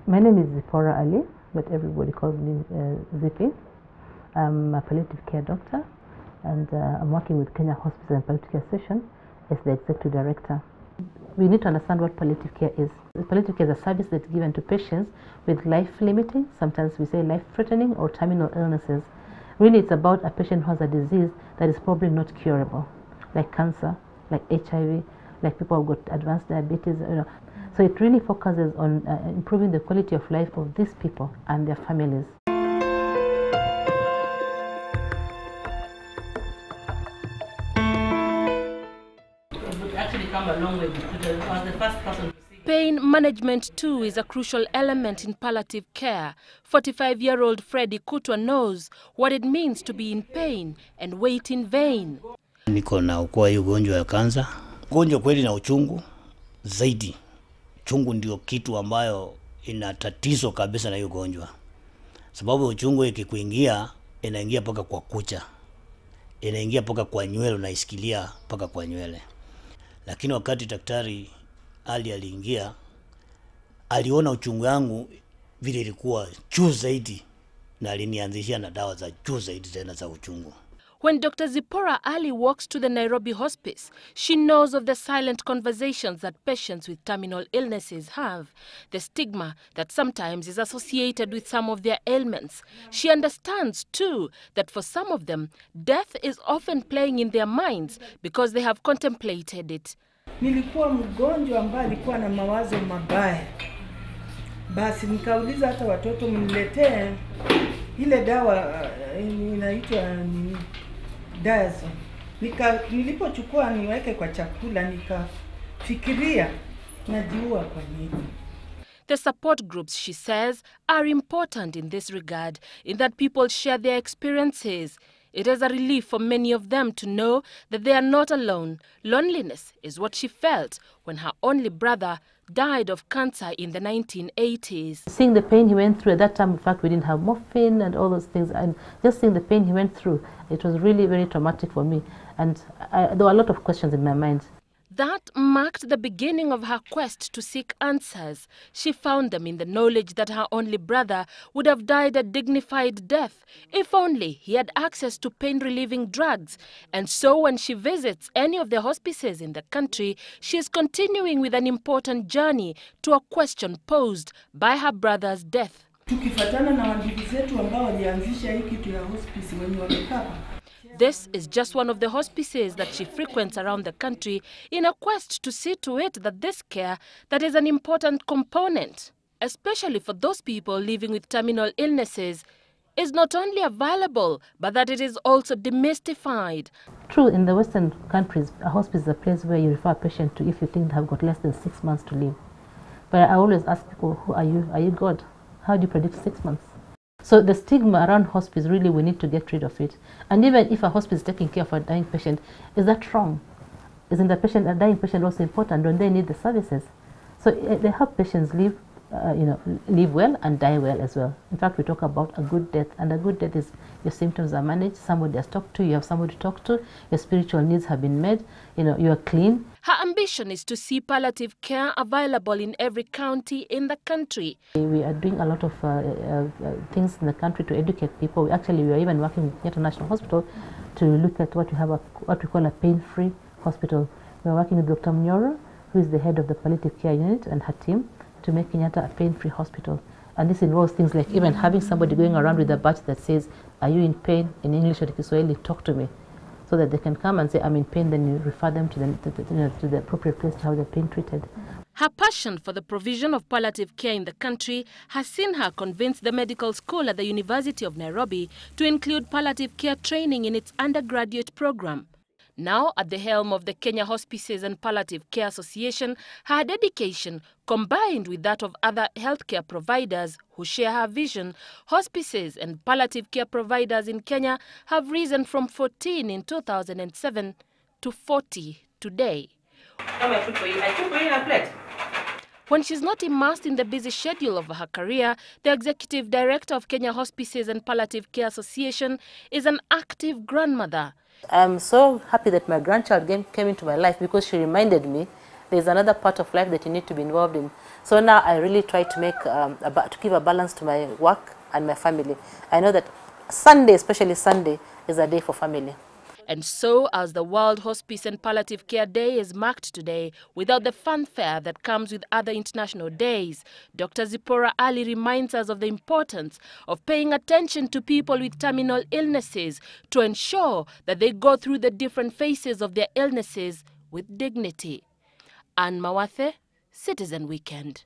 My name is Zipporah Ali, but everybody calls me Zippy. I'm a palliative care doctor, and I'm working with Kenya Hospices and Palliative Care Association as the executive director. We need to understand what palliative care is. Palliative care is a service that's given to patients with life-limiting, sometimes we say life-threatening or terminal illnesses. Really, it's about a patient who has a disease that is probably not curable, like cancer, like HIV, like people who've got advanced diabetes. So it really focuses on improving the quality of life of these people and their families. Pain management too is a crucial element in palliative care. 45-year-old Freddy Kutwa knows what it means to be in pain and wait in vain. Niko na ugonjwa wa kansa. Ugonjwa kweli na uchungu zaidi. Uchungu ndio kitu ambayo ina tatizo kabisa na hiyo ugonjwa. Sababu uchungu ikikuingia inaingia paka kwa kucha. Inaingia paka kwa nywele, unaisikilia paka kwa nywele. Lakini wakati daktari aliingia, aliona uchungu wangu vile ilikuwa juu zaidi na alinianzishia na dawa za juu zaidi tena za uchungu. When Dr. Zipporah Ali walks to the Nairobi hospice, she knows of the silent conversations that patients with terminal illnesses have, the stigma that sometimes is associated with some of their ailments. She understands too that for some of them, death is often playing in their minds because they have contemplated it. Nilikuwa mgonjwa ambaye alikuwa na mawazo mabaya. Basi nikauliza hata watoto mniletee ile dawa inaitwa Dazo. Nilipochukua niweke kwa chakula nikafikiria najiua kwa nini. The support groups, she says, are important in this regard, in that people share their experiences. It is a relief for many of them to know that they are not alone. Loneliness is what she felt when her only brother died of cancer in the 1980s. Seeing the pain he went through at that time, in fact, we didn't have morphine and all those things, and just seeing the pain he went through, it was really very traumatic for me. And there were a lot of questions in my mind. That marked the beginning of her quest to seek answers. She found them in the knowledge that her only brother would have died a dignified death if only he had access to pain-relieving drugs. And so when she visits any of the hospices in the country, she is continuing with an important journey to a question posed by her brother's death. Tukifuatana na wandugu zetu ambao walianzisha hii kitu ya hospice wenye wamekaa. This is just one of the hospices that she frequents around the country in a quest to see to it that this care that is an important component, especially for those people living with terminal illnesses, is not only available, but that it is also demystified. True, in the Western countries, a hospice is a place where you refer a patient to if you think they have got less than 6 months to live. But I always ask people, who are you? Are you God? How do you predict 6 months? So the stigma around hospice, really, we need to get rid of it. And even if a hospice is taking care of a dying patient, is that wrong? Isn't the patient, a dying patient, also important? Don't they need the services? So they help patients live, live well and die well as well. In fact, we talk about a good death, and a good death is your symptoms are managed, somebody has talked to you, have somebody to talk to, your spiritual needs have been met, you are clean. Her ambition is to see palliative care available in every county in the country. We are doing a lot of things in the country to educate people. We are even working with Kenyatta National Hospital to look at what we call a pain-free hospital. We are working with Dr. Mnyoro, who is the head of the palliative care unit, and her team to make Kenyatta a pain-free hospital. And this involves things like even having somebody going around with a badge that says, "Are you in pain?" in English or Kiswahili, talk to me. So that they can come and say, "I'm in pain," then you refer them to the appropriate place to have their pain treated. Her passion for the provision of palliative care in the country has seen her convince the medical school at the University of Nairobi to include palliative care training in its undergraduate program. Now at the helm of the Kenya Hospices and Palliative Care Association, her dedication, combined with that of other healthcare providers who share her vision, hospices and palliative care providers in Kenya have risen from 14 in 2007 to 40 today. When she's not immersed in the busy schedule of her career, the Executive Director of Kenya Hospices and Palliative Care Association is an active grandmother. I'm so happy that my grandchild came into my life because she reminded me there's another part of life that you need to be involved in. So now I really try to make to give a balance to my work and my family. I know that Sunday, especially Sunday, is a day for family. And so, as the World Hospice and Palliative Care Day is marked today, without the fanfare that comes with other international days, Dr. Zipporah Ali reminds us of the importance of paying attention to people with terminal illnesses to ensure that they go through the different phases of their illnesses with dignity. Anne Mawathe, Citizen Weekend.